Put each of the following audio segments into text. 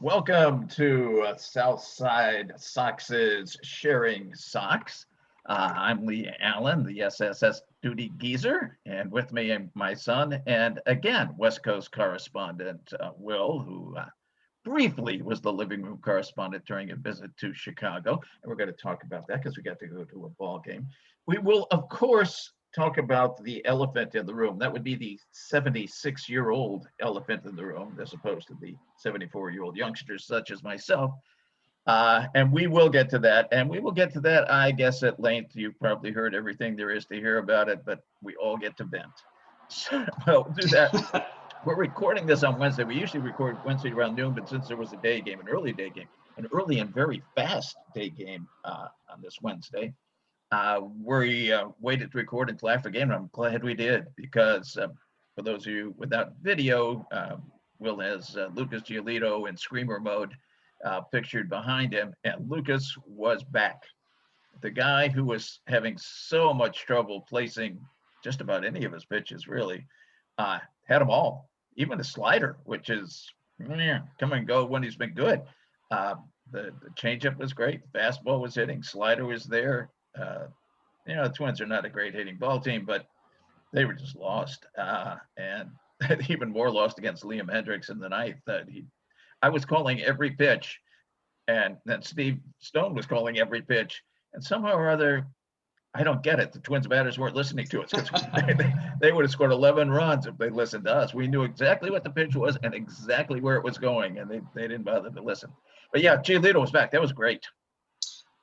Welcome to Southside Sox's Sharing Sox. I'm Leigh Allan, the SSS duty geezer, and with me my son, and again, West Coast correspondent Will, who briefly was the living room correspondent during a visit to Chicago. And we're going to talk about that because we got to go to a ball game. We will, of course, talk about the elephant in the room. That would be the 76-year-old elephant in the room, as opposed to the 74-year-old youngsters such as myself. And we will get to that. And we will get to that, I guess, at length. You've probably heard everything there is to hear about it, but we all get to vent. So we'll do that. We're recording this on Wednesday. We usually record Wednesday around noon, but since there was a day game, an early day game, an early and very fast day game on this Wednesday, we waited to record until after the game, and I'm glad we did, because for those of you without video, Will has Lucas Giolito in screamer mode pictured behind him, and Lucas was back. The guy who was having so much trouble placing just about any of his pitches, really, had them all, even the slider, which is come and go when he's been good. The changeup was great, fastball was hitting, slider was there. The Twins are not a great hitting ball team, but they were just lost, and even more lost against Liam Hendricks in the ninth. I was calling every pitch, and then Steve Stone was calling every pitch, and somehow or other, I don't get it. The Twins batters weren't listening to us, because they would have scored 11 runs if they listened to us. We knew exactly what the pitch was and exactly where it was going, and they didn't bother to listen. But yeah, Giolito was back. That was great.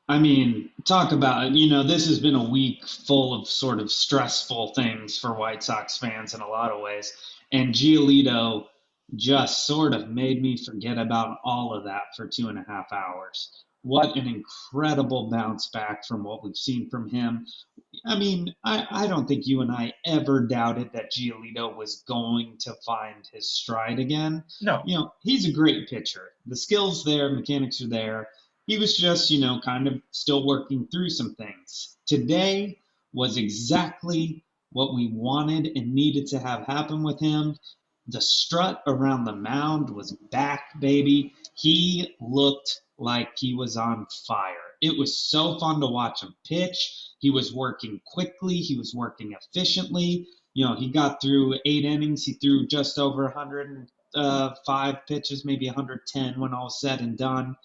I mean, talk about, this has been a week full of sort of stressful things for White Sox fans in a lot of ways. And Giolito just sort of made me forget about all of that for 2.5 hours. What an incredible bounce back from what we've seen from him. I mean, I don't think you and I ever doubted that Giolito was going to find his stride again. No. He's a great pitcher. The skills there, mechanics are there. He was just, kind of still working through some things. Today was exactly what we wanted and needed to have happen with him. The strut around the mound was back, baby. He looked like he was on fire. It was so fun to watch him pitch. He was working quickly. He was working efficiently. He got through 8 innings. He threw just over 105 pitches, maybe 110 when all was said and done.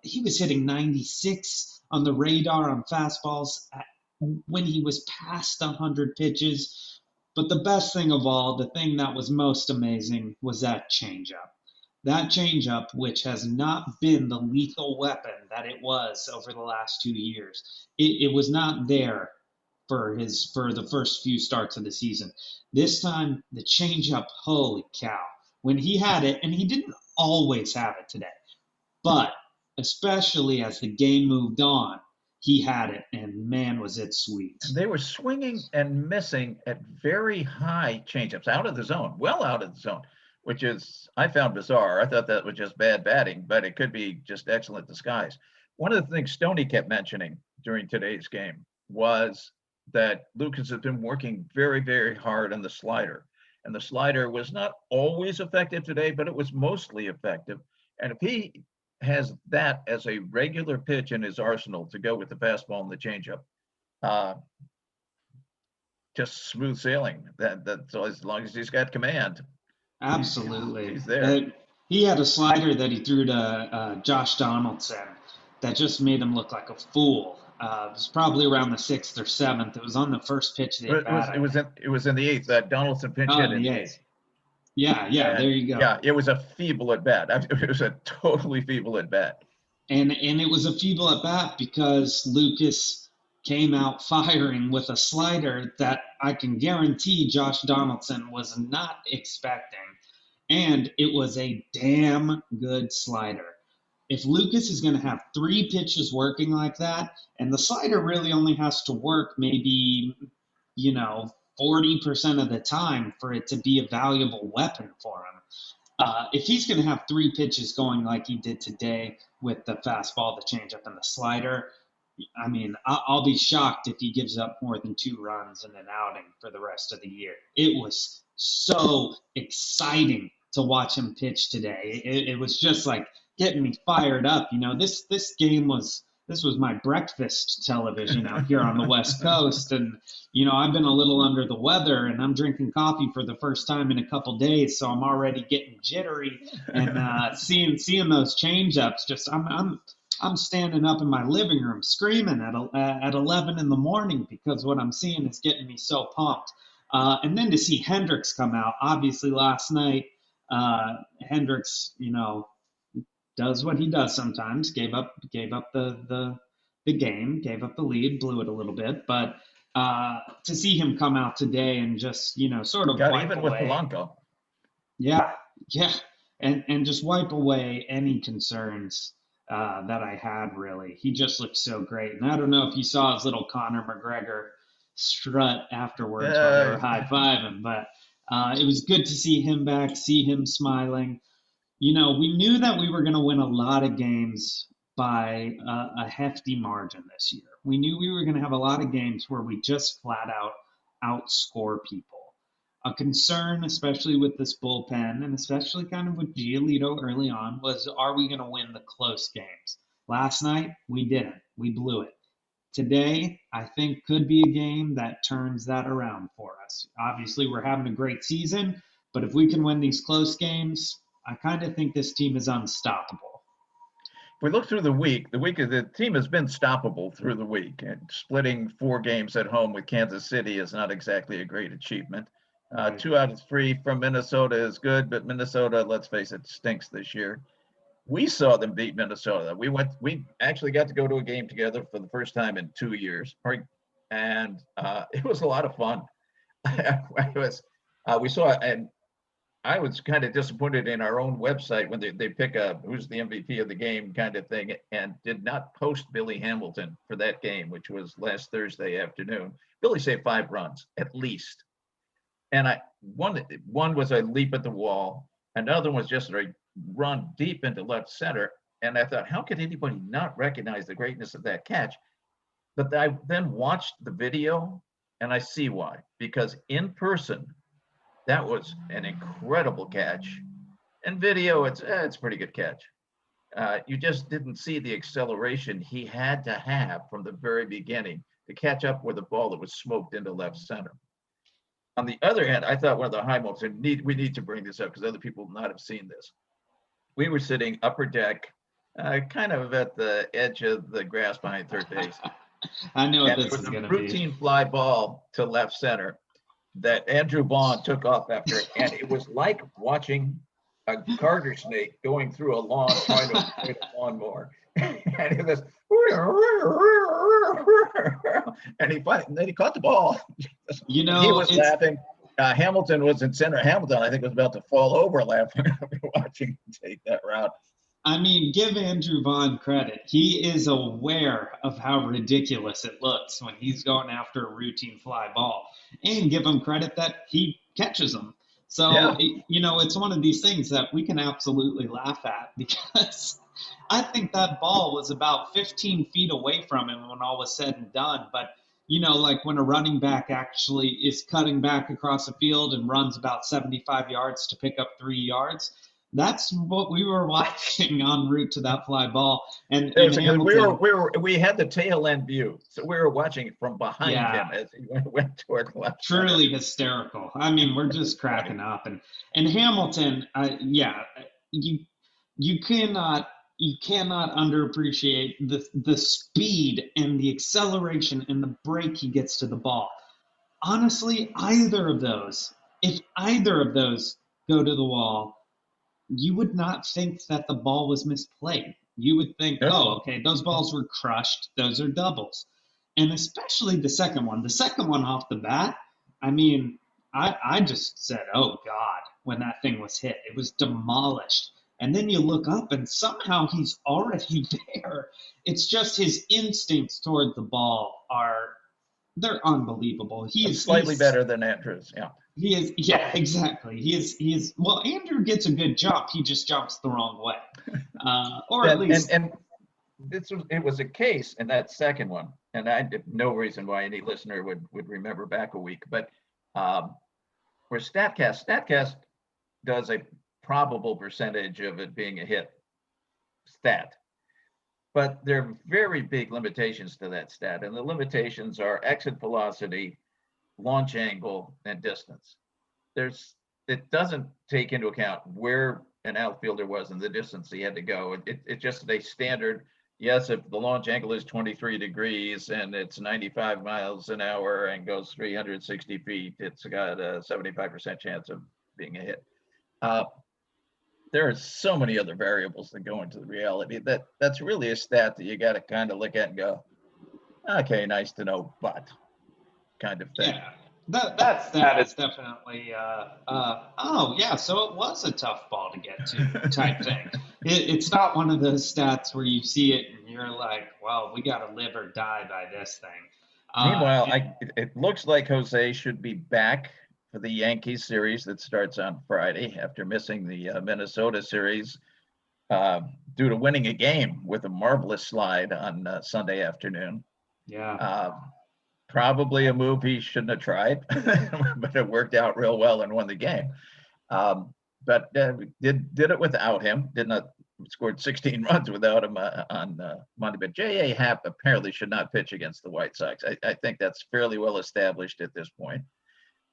He was hitting 96 on the radar on fastballs when he was past 100 pitches. But the best thing of all, the thing that was most amazing, was that changeup. That changeup, which has not been the lethal weapon that it was over the last 2 years. It was not there for the first few starts of the season. This time, the changeup, holy cow. When he had it, and he didn't always have it today, but especially as the game moved on, he had it, and man, was it sweet. They were swinging and missing at very high changeups, out of the zone, well out of the zone, which is, I found bizarre. I thought that was just bad batting, but it could be just excellent disguise. One of the things Stoney kept mentioning during today's game was that Lucas has been working very, very hard on the slider. And the slider was not always effective today, but it was mostly effective. And if he has that as a regular pitch in his arsenal to go with the fastball and the changeup, just smooth sailing. That's as long as he's got command. Absolutely. He's there. He had a slider that he threw to Josh Donaldson that just made him look like a fool. It was probably around the 6th or 7th. It was on the first pitch they batted. It was in the 8th. That Donaldson pinch hit in the 8th. Yeah, there you go. Yeah, it was a feeble at bat. It was a totally feeble at bat. And it was a feeble at bat because Lucas came out firing with a slider that I can guarantee Josh Donaldson was not expecting. And it was a damn good slider. If Lucas is going to have 3 pitches working like that, and the slider really only has to work maybe, 40% of the time for it to be a valuable weapon for him. If he's going to have 3 pitches going like he did today with the fastball, the changeup, and the slider, I mean, I'll be shocked if he gives up more than 2 runs in an outing for the rest of the year. It was so exciting to watch him pitch today. It was just like getting me fired up. This was my breakfast television out here on the West Coast, and I've been a little under the weather, and I'm drinking coffee for the first time in a couple days, so I'm already getting jittery, and seeing those changeups. Just I'm standing up in my living room screaming at 11 in the morning because what I'm seeing is getting me so pumped. And then to see Hendricks come out, obviously last night, Hendricks, does what he does sometimes. Gave up the game, gave up the lead, blew it a little bit. But to see him come out today and just sort of Got wipe even with away, Polanco. yeah, yeah, and just wipe away any concerns that I had. Really, he just looked so great. And I don't know if you saw his little Conor McGregor strut afterwards while they were high fiving, but it was good to see him back, see him smiling. We knew that we were going to win a lot of games by a hefty margin this year. We knew we were going to have a lot of games where we just flat out outscore people. A concern, especially with this bullpen and especially kind of with Giolito early on, was are we going to win the close games? Last night, we didn't. We blew it. Today, I think could be a game that turns that around for us. Obviously, we're having a great season, but if we can win these close games, I kind of think this team is unstoppable. If we look through the team has been stoppable through the week. And splitting 4 games at home with Kansas City is not exactly a great achievement. 2 out of 3 from Minnesota is good, but Minnesota, let's face it, stinks this year. We saw them beat Minnesota. We actually got to go to a game together for the first time in 2 years, and it was a lot of fun. We saw, and I was kind of disappointed in our own website when they pick up who's the MVP of the game kind of thing, and did not post Billy Hamilton for that game, which was last Thursday afternoon. Billy saved 5 runs at least, and one was a leap at the wall, another was just a run deep into left center, and I thought, how could anybody not recognize the greatness of that catch? But I then watched the video, and I see why, because in person, that was an incredible catch. And video, it's a pretty good catch. You just didn't see the acceleration he had to have from the very beginning to catch up with a ball that was smoked into left center. On the other hand, I thought one of the high moments, and we need to bring this up because other people will not have seen this. We were sitting upper deck, kind of at the edge of the grass behind third base. I know what this is going to be. Routine fly ball to left center that Andrew Vaughn took off after, and it was like watching a garter snake going through a lawn trying to avoid a lawnmower. And it was, and then he caught the ball. He was laughing. Hamilton was in center. Hamilton, I think, was about to fall over laughing after watching him take that route. I mean, give Andrew Vaughn credit. He is aware of how ridiculous it looks when he's going after a routine fly ball. And give him credit that he catches them. So, yeah. It's one of these things that we can absolutely laugh at because I think that ball was about 15 feet away from him when all was said and done. But, like when a running back actually is cutting back across the field and runs about 75 yards to pick up 3 yards, that's what we were watching en route to that fly ball. And we had the tail end view, so we were watching from behind him as he went toward the left. Truly hysterical. I mean, we're just cracking up. And Hamilton, you cannot underappreciate the speed and the acceleration and the break he gets to the ball. Honestly, if either of those go to the wall, you would not think that the ball was misplayed. You would think, oh, okay, those balls were crushed. Those are doubles. And especially the second one off the bat, I mean, I just said, oh, God, when that thing was hit. It was demolished. And then you look up and somehow he's already there. It's just his instincts toward the ball they're unbelievable. He's slightly better than Andrew's, yeah. He is, yeah, exactly. He is. Well, Andrew gets a good jump. He just jumps the wrong way, or at least. And it was a case in that second one, and I have no reason why any listener would remember back a week, but where Statcast does a probable percentage of it being a hit stat. But there are very big limitations to that stat. And the limitations are exit velocity, launch angle, and distance. It doesn't take into account where an outfielder was and the distance he had to go. It's just a standard. Yes, if the launch angle is 23 degrees and it's 95 miles an hour and goes 360 feet, it's got a 75% chance of being a hit. There are so many other variables that go into the reality that's really a stat that you got to kind of look at and go, okay, nice to know, but kind of thing. Yeah, that stat is definitely oh yeah, so it was a tough ball to get to type thing. It's not one of those stats where you see it and you're like, well, we got to live or die by this thing. Meanwhile, it looks like Jose should be back for the Yankees series that starts on Friday after missing the Minnesota series due to winning a game with a marvelous slide on Sunday afternoon. Yeah. Probably a move he shouldn't have tried, but it worked out real well and won the game. But did it without him. Did not scored 16 runs without him on Monday. But J.A. Happ apparently should not pitch against the White Sox. I think that's fairly well established at this point.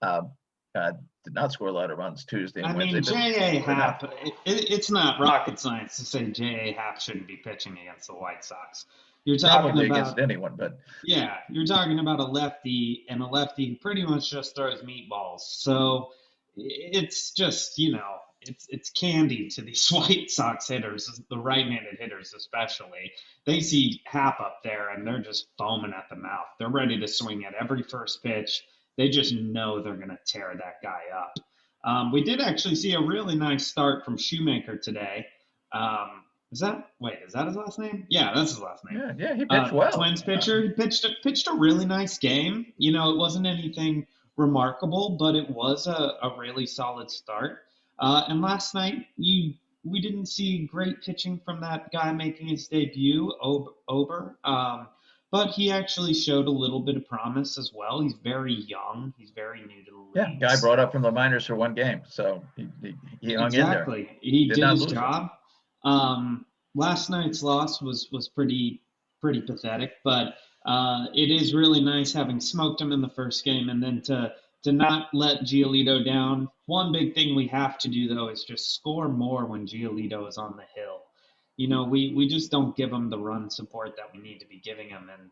Did not score a lot of runs Tuesday and Wednesday. J.A. Happ, it's not rocket science to say J.A. Happ shouldn't be pitching against the White Sox. You're talking Probably about against anyone, but yeah, you're talking about a lefty, and a lefty pretty much just throws meatballs. So it's just, it's candy to these White Sox hitters, the right-handed hitters especially. They see Happ up there, and they're just foaming at the mouth. They're ready to swing at every first pitch. They just know they're going to tear that guy up. We did actually see a really nice start from Shoemaker today. Is that his last name? Yeah, that's his last name. Yeah, he pitched well. Twins pitcher. He pitched a really nice game. It wasn't anything remarkable, but it was a really solid start. And last night, we didn't see great pitching from that guy making his debut, Ober. But he actually showed a little bit of promise as well. He's very young. He's very new to the league. Yeah, guy brought up from the minors for one game, so he hung in there. Exactly. He did his job. Last night's loss was pretty pathetic, but it is really nice having smoked him in the first game and then to not let Giolito down. One big thing we have to do, though, is just score more when Giolito is on the hill. We just don't give him the run support that we need to be giving him. And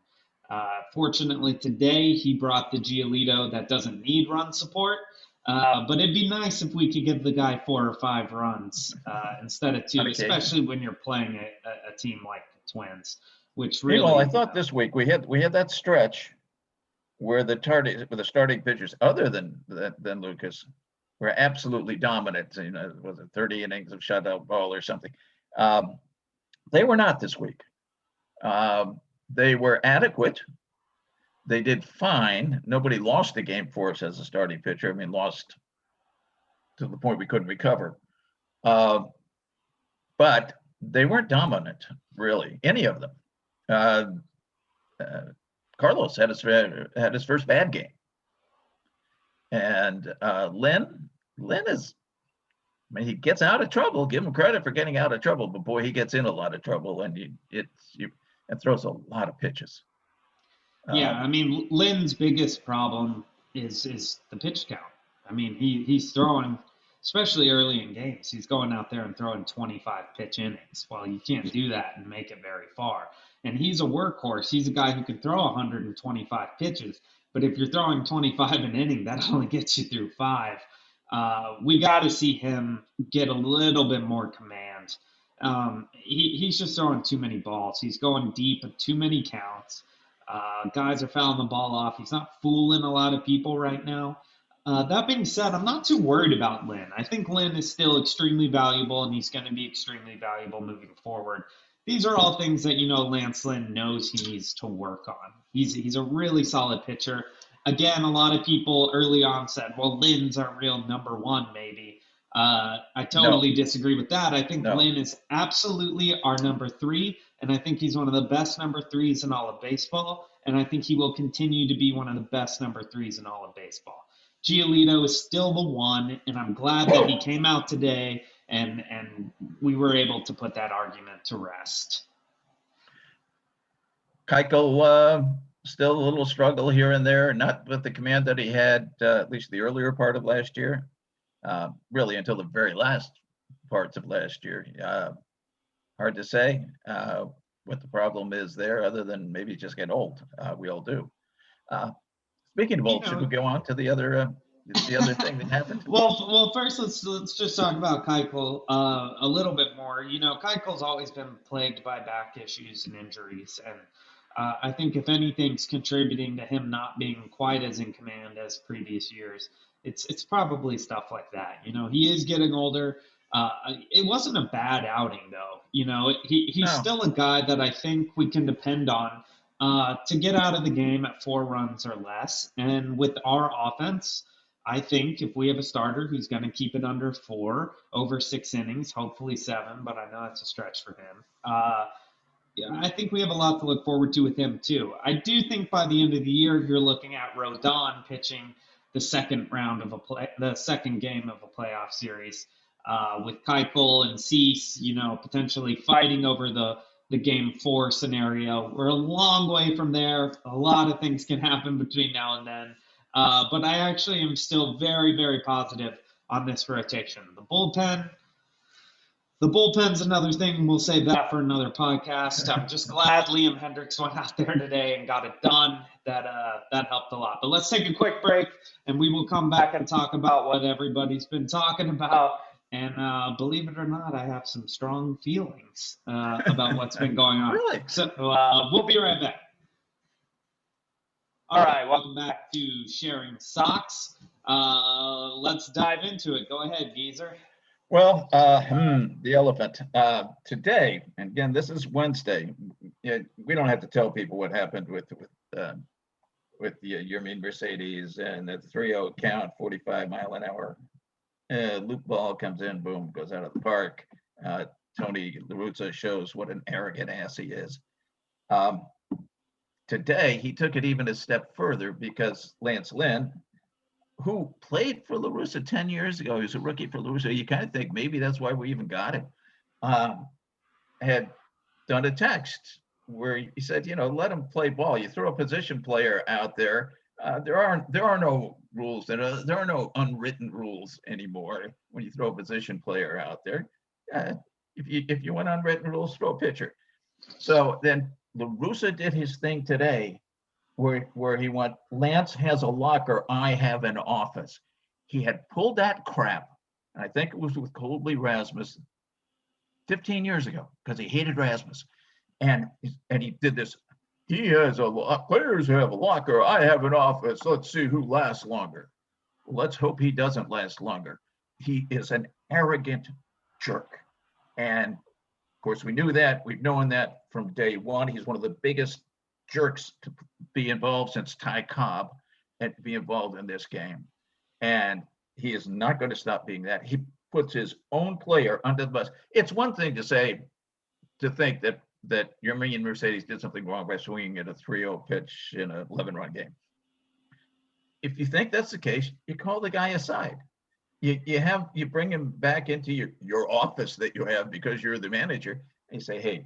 fortunately today he brought the Giolito that doesn't need run support. But it'd be nice if we could give the guy 4 or 5 runs instead of 2, especially when you're playing a team like the Twins, which really. Well, I thought this week we had that stretch where the starting pitchers, other than Lucas, were absolutely dominant. Was it 30 innings of shutout ball or something? They were not this week. They were adequate. They did fine. Nobody lost the game for us as a starting pitcher. Lost to the point we couldn't recover. But they weren't dominant, really, any of them. Carlos had his first bad game. And Lynn is, he gets out of trouble. Give him credit for getting out of trouble, but boy, he gets in a lot of trouble, and it throws a lot of pitches. Yeah, Lynn's biggest problem is the pitch count. He's throwing, especially early in games, he's going out there and throwing 25 pitch innings. Well, you can't do that and make it very far. And he's a workhorse. He's a guy who can throw 125 pitches. But if you're throwing 25 an inning, that only gets you through 5. We got to see him get a little bit more command. He's just throwing too many balls. He's going deep with too many counts. Guys are fouling the ball off. He's not fooling a lot of people right now. That being said, I'm not too worried about Lynn. I think Lynn is still extremely valuable, and he's going to be extremely valuable moving forward. These are all things that, Lance Lynn knows he needs to work on. He's a really solid pitcher. Again, a lot of people early on said, well, Lynn's our real number 1, maybe. I totally disagree with that. I think Lynn is absolutely our number 3, and I think he's one of the best number 3s in all of baseball, and I think he will continue to be one of the best number 3s in all of baseball. Giolito is still the 1, and I'm glad that he came out today and we were able to put that argument to rest. Keuchel, still a little struggle here and there, not with the command that he had at least the earlier part of last year, really until the very last parts of last year. Hard to say what the problem is there, other than maybe just getting old. We all do. Speaking of old, should we go on to the other thing that happened? Well, first let's just talk about Keuchel a little bit more. Keuchel's always been plagued by back issues and injuries, and I think if anything's contributing to him not being quite as in command as previous years, it's probably stuff like that. He is getting older. It wasn't a bad outing though. He's No. still a guy that I think we can depend on to get out of the game at 4 runs or less. And with our offense, I think if we have a starter who's going to keep it under 4 over 6 innings, hopefully 7, but I know it's a stretch for him. I think we have a lot to look forward to with him too. I do think by the end of the year, you're looking at Rodon pitching the second game of a playoff series with Keuchel and Cease, potentially fighting over the game 4 scenario. We're a long way from there. A lot of things can happen between now and then. But I actually am still very, very positive on this rotation. The bullpen's another thing. We'll save that for another podcast. I'm just glad Liam Hendricks went out there today and got it done. That helped a lot. But let's take a quick break, and we will come back and talk about what everybody's been talking about. And believe it or not, I have some strong feelings about what's been going on. Really? So we'll be right back. All right, welcome back to Sharing Sox. Let's dive into it. Go ahead, Geezer. Well, the elephant. Today, and again, this is Wednesday. We don't have to tell people what happened with the Yermin Mercedes and the 3-0 count, 45-mile-an-hour loop ball comes in, boom, goes out of the park. Tony La Russa shows what an arrogant ass he is. Today, he took it even a step further because Lance Lynn, who played for La Russa 10 years ago, he was a rookie for La Russa. You kind of think maybe that's why we even got him. Had done a text where he said, let him play ball. You throw a position player out there. There are no rules. There are no unwritten rules anymore when you throw a position player out there. If you want unwritten rules, throw a pitcher. So then La Russa did his thing today where he went, Lance has a locker, I have an office. He had pulled that crap, and I think it was with Colby Rasmus 15 years ago, because he hated Rasmus. And he did this. He has a lot, players have a locker, I have an office, let's see who lasts longer. Well, let's hope he doesn't last longer. He is an arrogant jerk. And of course, we knew that. We've known that from day one. He's one of the biggest jerks to be involved since Ty Cobb and to be involved in this game. And he is not going to stop being that. He puts his own player under the bus. It's one thing to think that Yermin Mercedes did something wrong by swinging at a 3-0 pitch in an 11-run game. If you think that's the case, you call the guy aside. You bring him back into your office that you have because you're the manager, and you say, hey,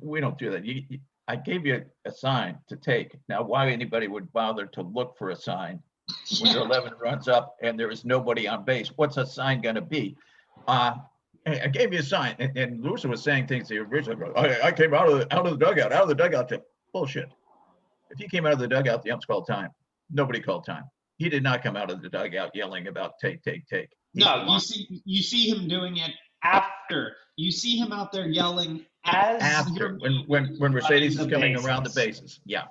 we don't do that. I gave you a sign to take. Now, why anybody would bother to look for a sign when you're 11 runs up and there is nobody on base? What's a sign going to be? I gave you a sign, and Russa was saying things the original. I came out of the dugout. Bullshit. If you came out of the dugout, the umps called time. Nobody called time. He did not come out of the dugout yelling about take. No, you see him doing it after. You see him out there yelling after when Mercedes is coming around the bases. Yeah.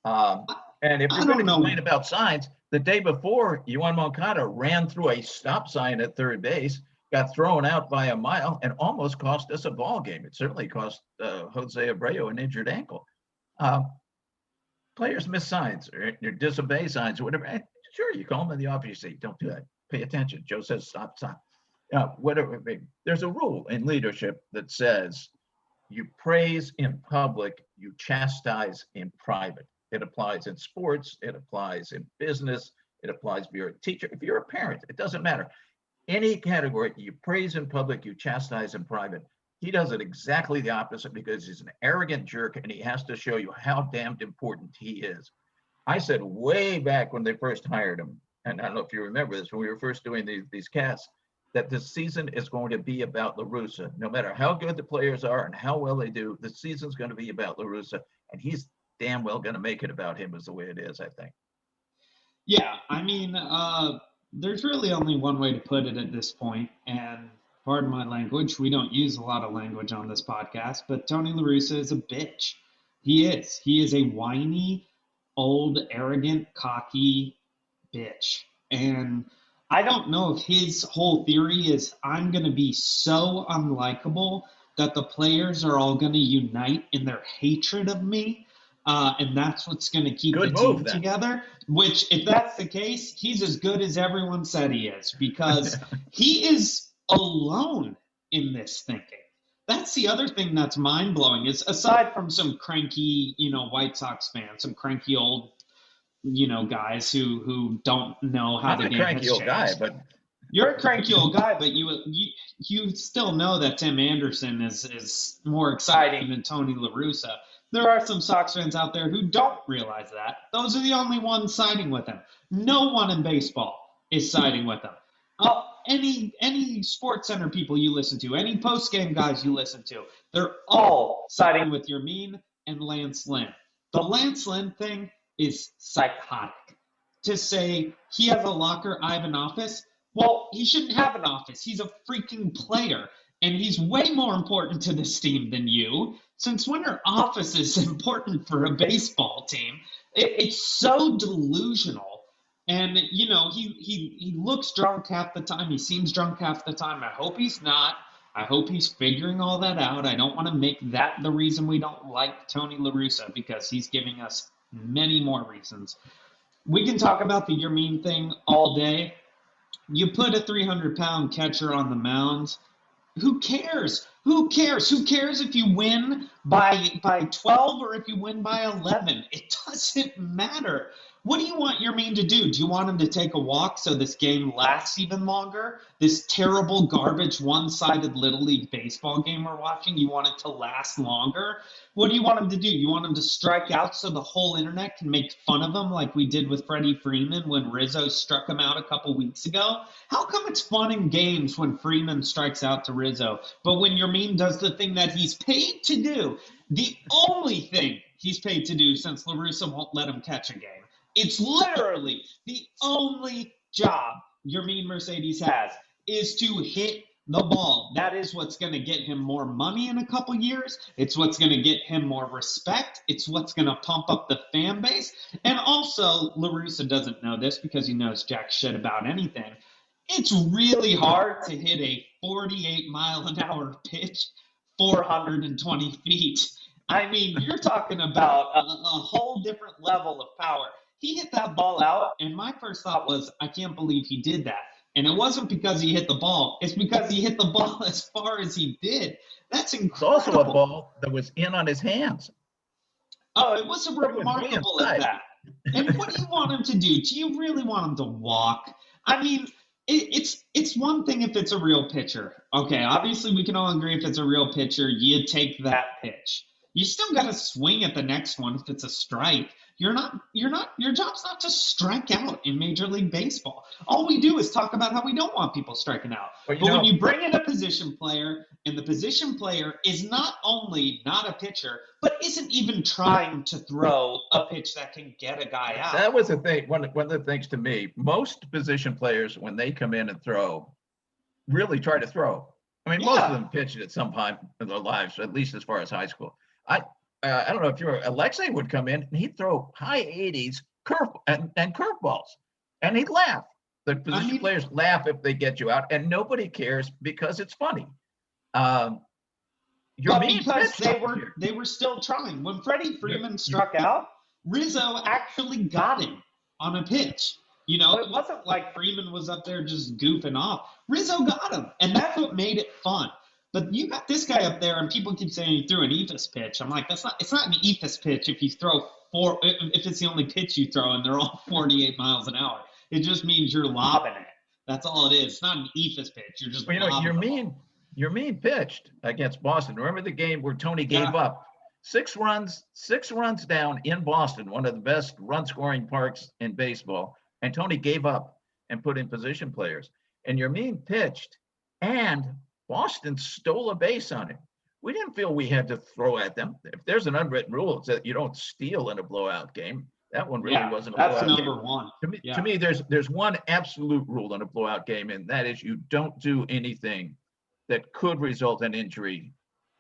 And if you're going to complain about signs, the day before, Yoan Moncada ran through a stop sign at third base, got thrown out by a mile, and almost cost us a ball game. It certainly cost Jose Abreu an injured ankle. Players miss signs or disobey signs or whatever. Sure, you call them in the office, you say, don't do that. Pay attention. Joe says, stop. Whatever. There's a rule in leadership that says you praise in public, you chastise in private. It applies in sports. It applies in business. It applies if you're a teacher. If you're a parent, it doesn't matter. Any category, you praise in public, you chastise in private. He does it exactly the opposite because he's an arrogant jerk and he has to show you how damned important he is. I said way back when they first hired him, and I don't know if you remember this, when we were first doing these casts, that this season is going to be about La Russa. No matter how good the players are and how well they do, the season's going to be about La Russa, and he's damn well going to make it about him is the way it is, I think. Yeah, I mean, there's really only one way to put it at this point, and pardon my language, we don't use a lot of language on this podcast, but Tony La Russa is a bitch. He is. He is a whiny, old, arrogant, cocky bitch. And I don't know if his whole theory is I'm going to be so unlikable that the players are all going to unite in their hatred of me. And that's what's going to keep the team together. Which, if that's the case, he's as good as everyone said he is, because he is alone in this thinking. That's the other thing that's mind-blowing is, aside from some cranky, White Sox fans, some cranky old, guys who don't know how the game has changed. I'm a cranky old guy, but you're a cranky old guy, but you still know that Tim Anderson is more exciting than Tony La Russa. There are some Sox fans out there who don't realize that. Those are the only ones siding with him. No one in baseball is siding with him. Any Sports Center people you listen to, any post-game guys you listen to, they're all siding with Yermin and Lance Lynn. The Lance Lynn thing is psychotic. To say he has a locker, I have an office, well, he shouldn't have an office. He's a freaking player, and he's way more important to this team than you. Since when are offices important for a baseball team? It's so delusional. And, he looks drunk half the time. He seems drunk half the time. I hope he's not. I hope he's figuring all that out. I don't want to make that the reason we don't like Tony La Russa, because he's giving us many more reasons. We can talk about the Yermin thing all day. You put a 300-pound catcher on the mound. Who cares? Who cares? Who cares if you win by 12 or if you win by 11? It doesn't matter. What do you want Yermin to do? Do you want him to take a walk so this game lasts even longer? This terrible, garbage, one-sided Little League baseball game we're watching, you want it to last longer? What do you want him to do? You want him to strike out so the whole internet can make fun of him like we did with Freddie Freeman when Rizzo struck him out a couple weeks ago? How come it's fun in games when Freeman strikes out to Rizzo, but when Yermin does the thing that he's paid to do, the only thing he's paid to do since La Russa won't let him catch a game, it's literally the only job Yermin Mercedes has is to hit the ball. That is what's going to get him more money in a couple years. It's what's going to get him more respect. It's what's going to pump up the fan base. And also, La Russa doesn't know this because he knows jack shit about anything. It's really hard to hit a 48-mile-an-hour pitch 420 feet. I mean, you're talking about a whole different level of power. He hit that ball out, and my first thought was, I can't believe he did that. And it wasn't because he hit the ball. It's because he hit the ball as far as he did. That's incredible. It's also a ball that was in on his hands. Oh, it was remarkable at that. And what do you want him to do? Do you really want him to walk? I mean, it's one thing if it's a real pitcher. Okay, obviously we can all agree if it's a real pitcher, you take that pitch. You still got to swing at the next one if it's a strike. Your job's not to strike out in Major League Baseball. All we do is talk about how we don't want people striking out. But when you bring in a position player, and the position player is not only not a pitcher, but isn't even trying to throw a pitch that can get a guy out. That was the thing. One of the things to me, most position players, when they come in and throw, really try to throw. I mean, most of them pitched at some time in their lives, at least as far as high school. I don't know if Alexei would come in and he'd throw high 80s and curveballs, and he'd laugh. The position players laugh if they get you out, and nobody cares because it's funny. Because they were still trying. When Freddie Freeman struck out, Rizzo actually got him on a pitch. You know, it wasn't like Freeman was up there just goofing off. Rizzo got him, and that's what made it fun. But you got this guy up there, and people keep saying he threw an eephus pitch. I'm like, it's not an eephus pitch if you throw if it's the only pitch you throw and they're all 48 miles an hour. It just means you're lobbing it. That's all it is. It's not an eephus pitch. You're just Well, lobbing the ball. Your mean pitched against Boston. Remember the game where Tony gave Yeah. up 6 runs down in Boston, one of the best run scoring parks in baseball, and Tony gave up and put in position players. And your mean pitched, and Boston stole a base on him. We didn't feel we had to throw at them. If there's an unwritten rule, it's that you don't steal in a blowout game. That one really wasn't a blowout that's game. number one. To me, there's one absolute rule in a blowout game, and that is you don't do anything that could result in injury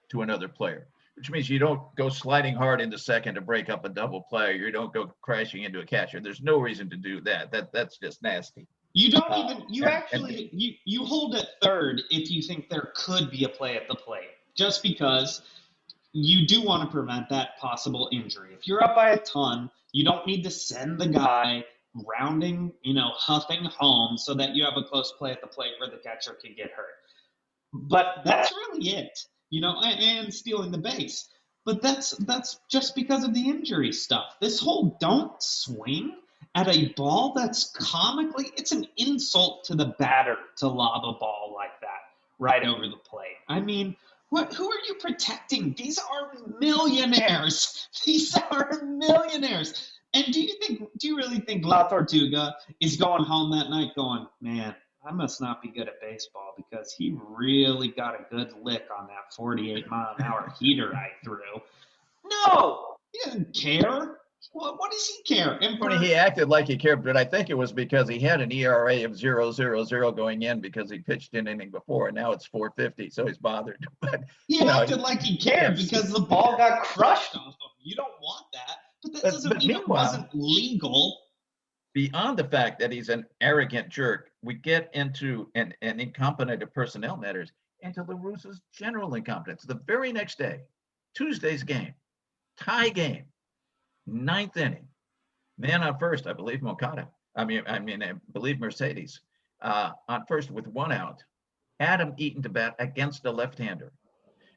to another player, which means you don't go sliding hard into second to break up a double play. You don't go crashing into a catcher. There's no reason to do that. That's just nasty. You don't even, you hold at third if you think there could be a play at the plate, just because you do want to prevent that possible injury. If you're up by a ton, you don't need to send the guy rounding, huffing home so that you have a close play at the plate where the catcher can get hurt. But that's really it, and stealing the base. But that's just because of the injury stuff. This whole don't swing at a ball that's it's an insult to the batter to lob a ball like that right over the plate. I mean, who are you protecting? These are millionaires. And do you really think La Tortuga is going home that night going, man, I must not be good at baseball because he really got a good lick on that 48-mile-an-hour heater I threw? No, he doesn't care. What does he care? He acted like he cared, but I think it was because he had an ERA of 0.00 going in because he pitched an inning before, and now it's 4.50, so he's bothered. But he acted like he cared because the ball got crushed off him. You don't want that, but that doesn't mean it wasn't legal. Beyond the fact that he's an arrogant jerk, we get into an incompetent of personnel matters, into La Russa's general incompetence. The very next day, Tuesday's game, tie game, 9th inning, man on first, I believe Moncada. I believe Mercedes on first with 1 out. Adam Eaton to bat against a left-hander.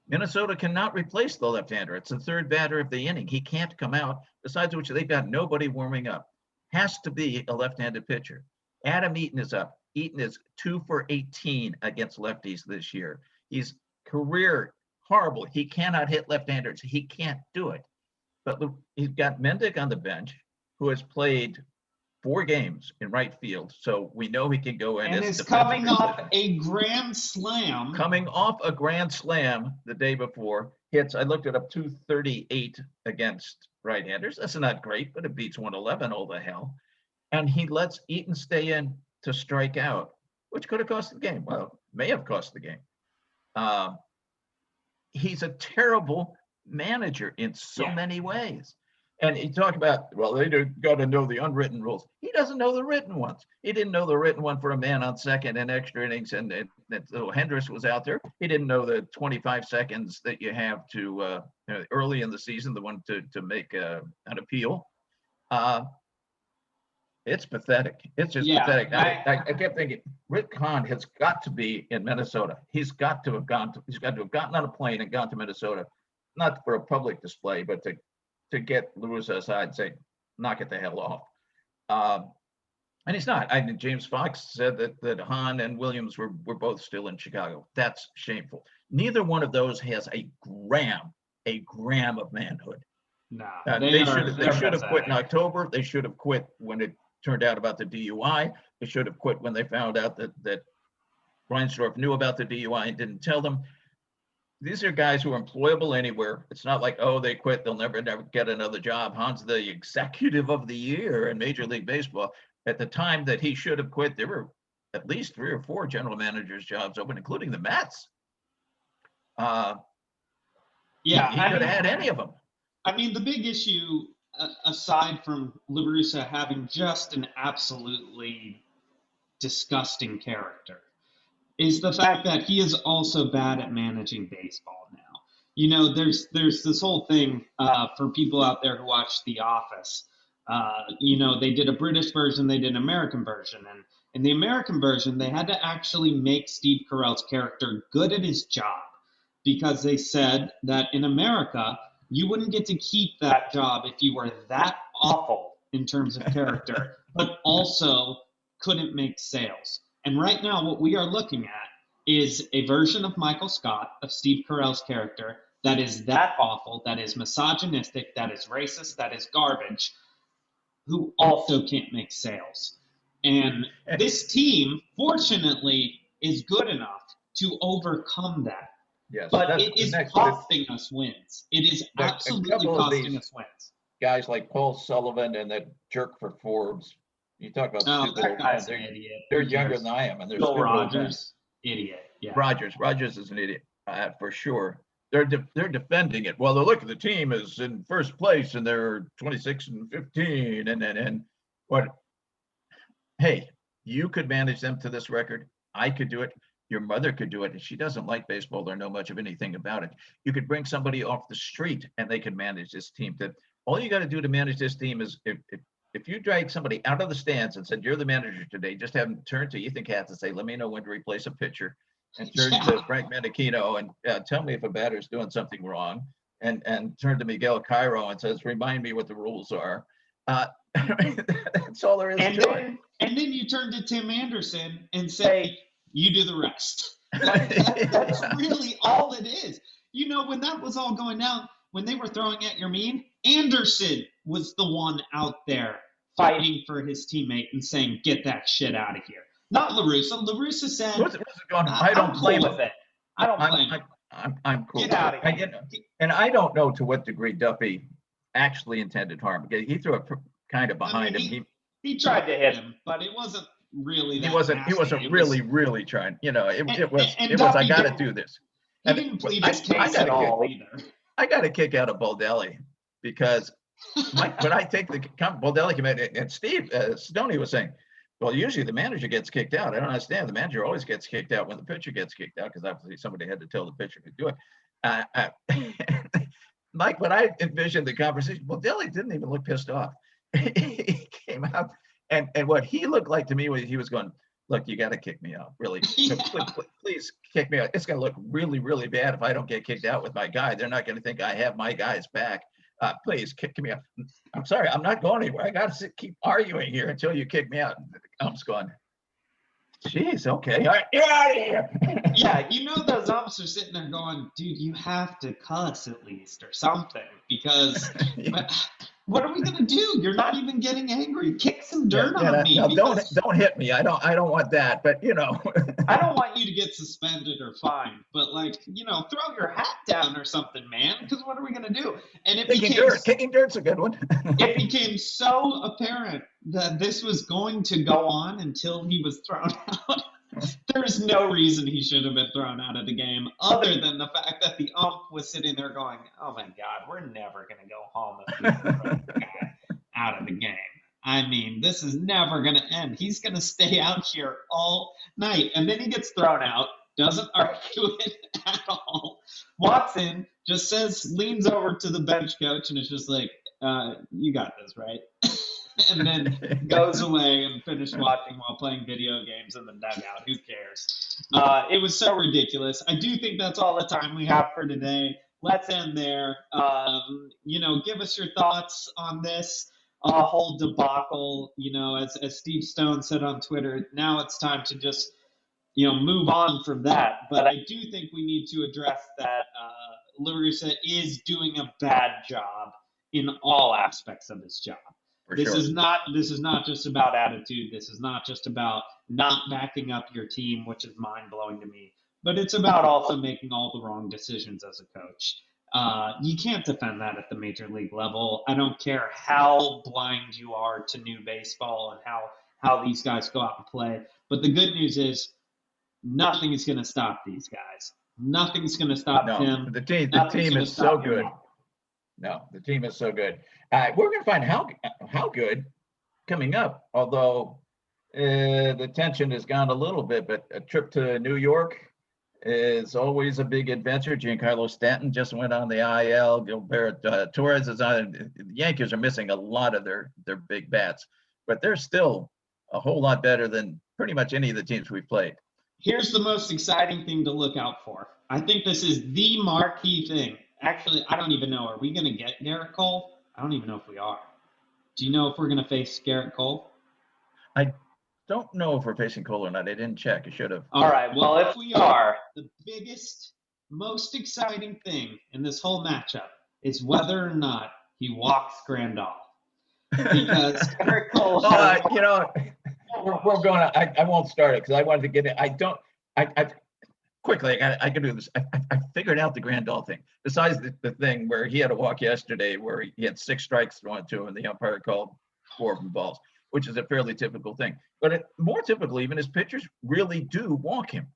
Minnesota cannot replace the left-hander. It's the third batter of the inning. He can't come out. Besides which, they've got nobody warming up. Has to be a left-handed pitcher. Adam Eaton is up. Eaton is 2 for 18 against lefties this year. He's career horrible. He cannot hit left-handers. He can't do it. But he's got Mendick on the bench, who has played 4 games in right field, so we know he can go in. And is coming off a grand slam. Coming off a grand slam the day before. Hits, I looked it up, 238 against right-handers. That's not great, but it beats 111, all the hell. And he lets Eaton stay in to strike out, which could have cost the game. Well, may have cost the game. He's a terrible manager in so many ways. And you talk about, well, they got to know the unwritten rules. He doesn't know the written ones. He didn't know the written one for a man on second in extra innings, and Hendricks was out there. He didn't know the 25 seconds that you have to early in the season, the one to make an appeal. It's pathetic. It's just pathetic. I kept thinking, Rick Hahn has got to be in Minnesota. He's got to have gotten on a plane and gone to Minnesota, not for a public display, but to get Lewis aside and say, knock it the hell off. And he's not. James Fox said that Hahn and Williams were both still in Chicago. That's shameful. Neither one of those has a gram of manhood. Nah, they should have quit in October. They should have quit when it turned out about the DUI. They should have quit when they found out that Reinsdorf knew about the DUI and didn't tell them. These are guys who are employable anywhere. It's not like, oh, they quit, they'll never get another job. Hahn's the executive of the year in Major League Baseball. At the time that he should have quit, there were at least 3 or 4 general managers' jobs open, including the Mets. He could have had any of them. I mean, the big issue, aside from La Russa having just an absolutely disgusting character, is the fact that he is also bad at managing baseball now. There's this whole thing for people out there who watch The Office. They did a British version, they did an American version. And in the American version, they had to actually make Steve Carell's character good at his job, because they said that in America, you wouldn't get to keep that job if you were that awful in terms of character, but also couldn't make sales. And right now, what we are looking at is a version of Michael Scott, of Steve Carell's character, that is that awful, that is misogynistic, that is racist, that is garbage, who also can't make sales. And this team, fortunately, is good enough to overcome that. Yes, But that's it the is next. costing us wins. It is A absolutely couple of costing these us wins. guys like Paul Sullivan and that jerk for Forbes. You talk about Oh, stupid that old men. guy's an idiot. They're Who younger cares? than I am, and they're Bill stupid old men. Rogers, idiot. Yeah. Rogers is an idiot for sure. They're defending it. Well, look, the team is in first place, and they're 26-15, and what? Hey, you could manage them to this record. I could do it. Your mother could do it. She doesn't like baseball or know much of anything about it. You could bring somebody off the street, and they could manage this team. That all you got to do to manage this team is if you drag somebody out of the stands and said, "You're the manager today," just have them turn to Ethan Katz and say, "Let me know when to replace a pitcher," and turn to Frank Menachino and tell me if a batter's doing something wrong, and turn to Miguel Cairo and says, "Remind me what the rules are." That's all there is to it. And then you turn to Tim Anderson and say, "You do the rest." That's really all it is. You know, when that was all going down, when they were throwing at your mean, Anderson was the one out there fighting for his teammate and saying, "Get that shit out of here." Not La Russa. La Russa said, What's it going? I don't blame cool with it. I don't blame it. I'm cool. Get out of here. And I don't know to what degree Duffy actually intended harm. He threw it kind of behind him. He tried to hit him, but it wasn't really that he wasn't really trying. You know, it was I got to do this. He didn't plead his case at all either. I got a kick out of Baldelli because when I take the Baldelli committed, and Steve Stoney was saying, well, usually the manager gets kicked out. I don't understand. The manager always gets kicked out when the pitcher gets kicked out because obviously somebody had to tell the pitcher to do it. Mike, when I envisioned the conversation, Baldelli didn't even look pissed off. He came out, and what he looked like to me was he was going, "Look, you got to kick me out, really. Yeah. Please kick me out. It's going to look really, really bad if I don't get kicked out with my guy. They're not going to think I have my guys back. Please kick me out. I'm sorry, I'm not going anywhere. I got to keep arguing here until you kick me out." And the ump's going, "Jeez, okay, all right, get out of here." Yeah, you know those umps are sitting there going, "Dude, you have to cuss at least or something because." Yeah. What are we gonna do? You're not even getting angry. Kick some dirt on me. No, don't hit me. I don't want that. But you know, I don't want you to get suspended or fined. But throw your hat down or something, man. Because what are we gonna do? And kicking dirt's a good one. It became so apparent that this was going to go on until he was thrown out. There's no reason he should have been thrown out of the game other than the fact that the ump was sitting there going, "Oh my God, we're never going to go home if we throw the guy out of the game. I mean, this is never going to end. He's going to stay out here all night." And then he gets thrown out, doesn't argue it at all. Watson just leans over to the bench coach and is just like, "You got this, right?" And then goes away and finished watching while playing video games in the dugout. Who cares? It was so ridiculous. I do think that's all the time we have for today. Let's end there. Give us your thoughts on this whole debacle. As Steve Stone said on Twitter, now it's time to just move on from that. But I do think we need to address that La Russa is doing a bad job in all aspects of his job. This is not just about attitude. This is not just about not backing up your team, which is mind-blowing to me. But it's about also making all the wrong decisions as a coach. You can't defend that at the major league level. I don't care how blind you are to new baseball and how these guys go out and play. But the good news is nothing is going to stop these guys. Nothing's going to stop them. The team is so good. No, the team is so good. We're going to find how good coming up, although the tension has gone a little bit, but a trip to New York is always a big adventure. Giancarlo Stanton just went on the IL. Gilbert Torres is on. The Yankees are missing a lot of their big bats, but they're still a whole lot better than pretty much any of the teams we've played. Here's the most exciting thing to look out for. I think this is the marquee thing. Actually, I don't even know. Are we going to get Garrett Cole? I don't even know if we are. Do you know if we're going to face Garrett Cole? don't know if we're facing Cole or not. I didn't check. I should have. All right. Well, if we are, the biggest, most exciting thing in this whole matchup is whether or not he walks Grandal. Because Garrett Cole. You know, we're going to, I won't start it because I wanted to get it. I quickly, I can do this. I figured out the Grandal thing. Besides the thing where he had to walk yesterday, where he had 6 strikes thrown to him, and the umpire called 4 of them balls, which is a fairly typical thing. But more typical, even his pitchers really do walk him,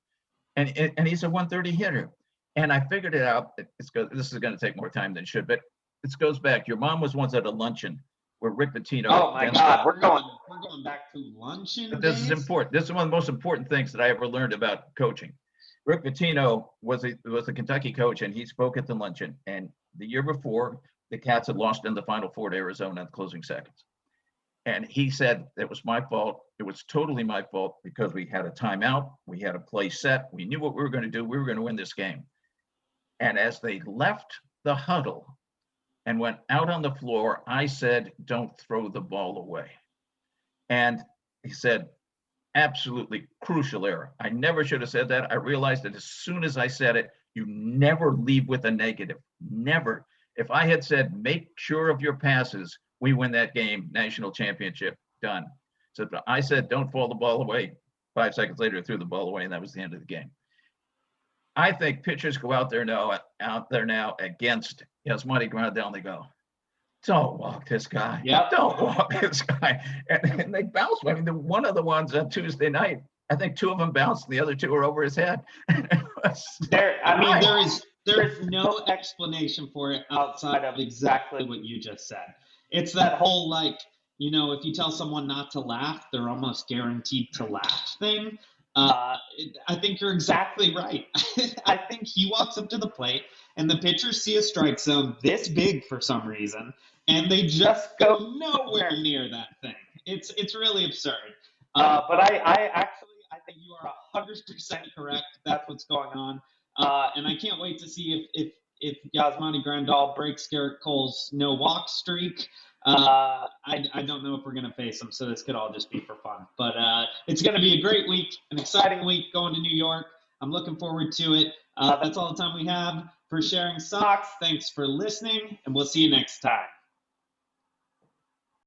and he's a 130 hitter. And I figured it out. This is going to take more time than it should, but this goes back. Your mom was once at a luncheon where Rick Pitino. Oh my God, we're going back to luncheon. But this days? is important. This is one of the most important things that I ever learned about coaching. Rick Pitino was a Kentucky coach, and he spoke at the luncheon. And the year before, the Cats had lost in the Final Four to Arizona in the closing seconds. And he said it was my fault. It was totally my fault because we had a timeout. We had a play set. We knew what we were going to do. We were going to win this game. And as they left the huddle and went out on the floor, I said, don't throw the ball away. And he said, absolutely crucial error. I never should have said that. I realized that as soon as I said it, you never leave with a negative. Never. If I had said, make sure of your passes, we win that game, national championship, done. So I said, don't fall the ball away. 5 seconds later, I threw the ball away, and that was the end of the game. I think pitchers go out there now against Yasmani Grandal, and they go, don't walk this guy. Yep. Don't walk this guy. And they bounce. I mean, one of the ones on Tuesday night, I think 2 of them bounced, and the other 2 were over his head. There is no explanation for it outside of exactly what you just said. It's that whole, like, you know, if you tell someone not to laugh, they're almost guaranteed to laugh thing. I think you're exactly right. I think he walks up to the plate, and the pitchers see a strike zone this big for some reason, and they just go nowhere near that thing. It's really absurd. But I think you are 100% correct. That's what's going on. And I can't wait to see if Yasmani Grandal breaks Garrett Cole's no walk streak. I don't know if we're going to face him, so this could all just be for fun. But it's going to be a great week, an exciting week going to New York. I'm looking forward to it. That's all the time we have for Sharing Sox. Thanks for listening, and we'll see you next time.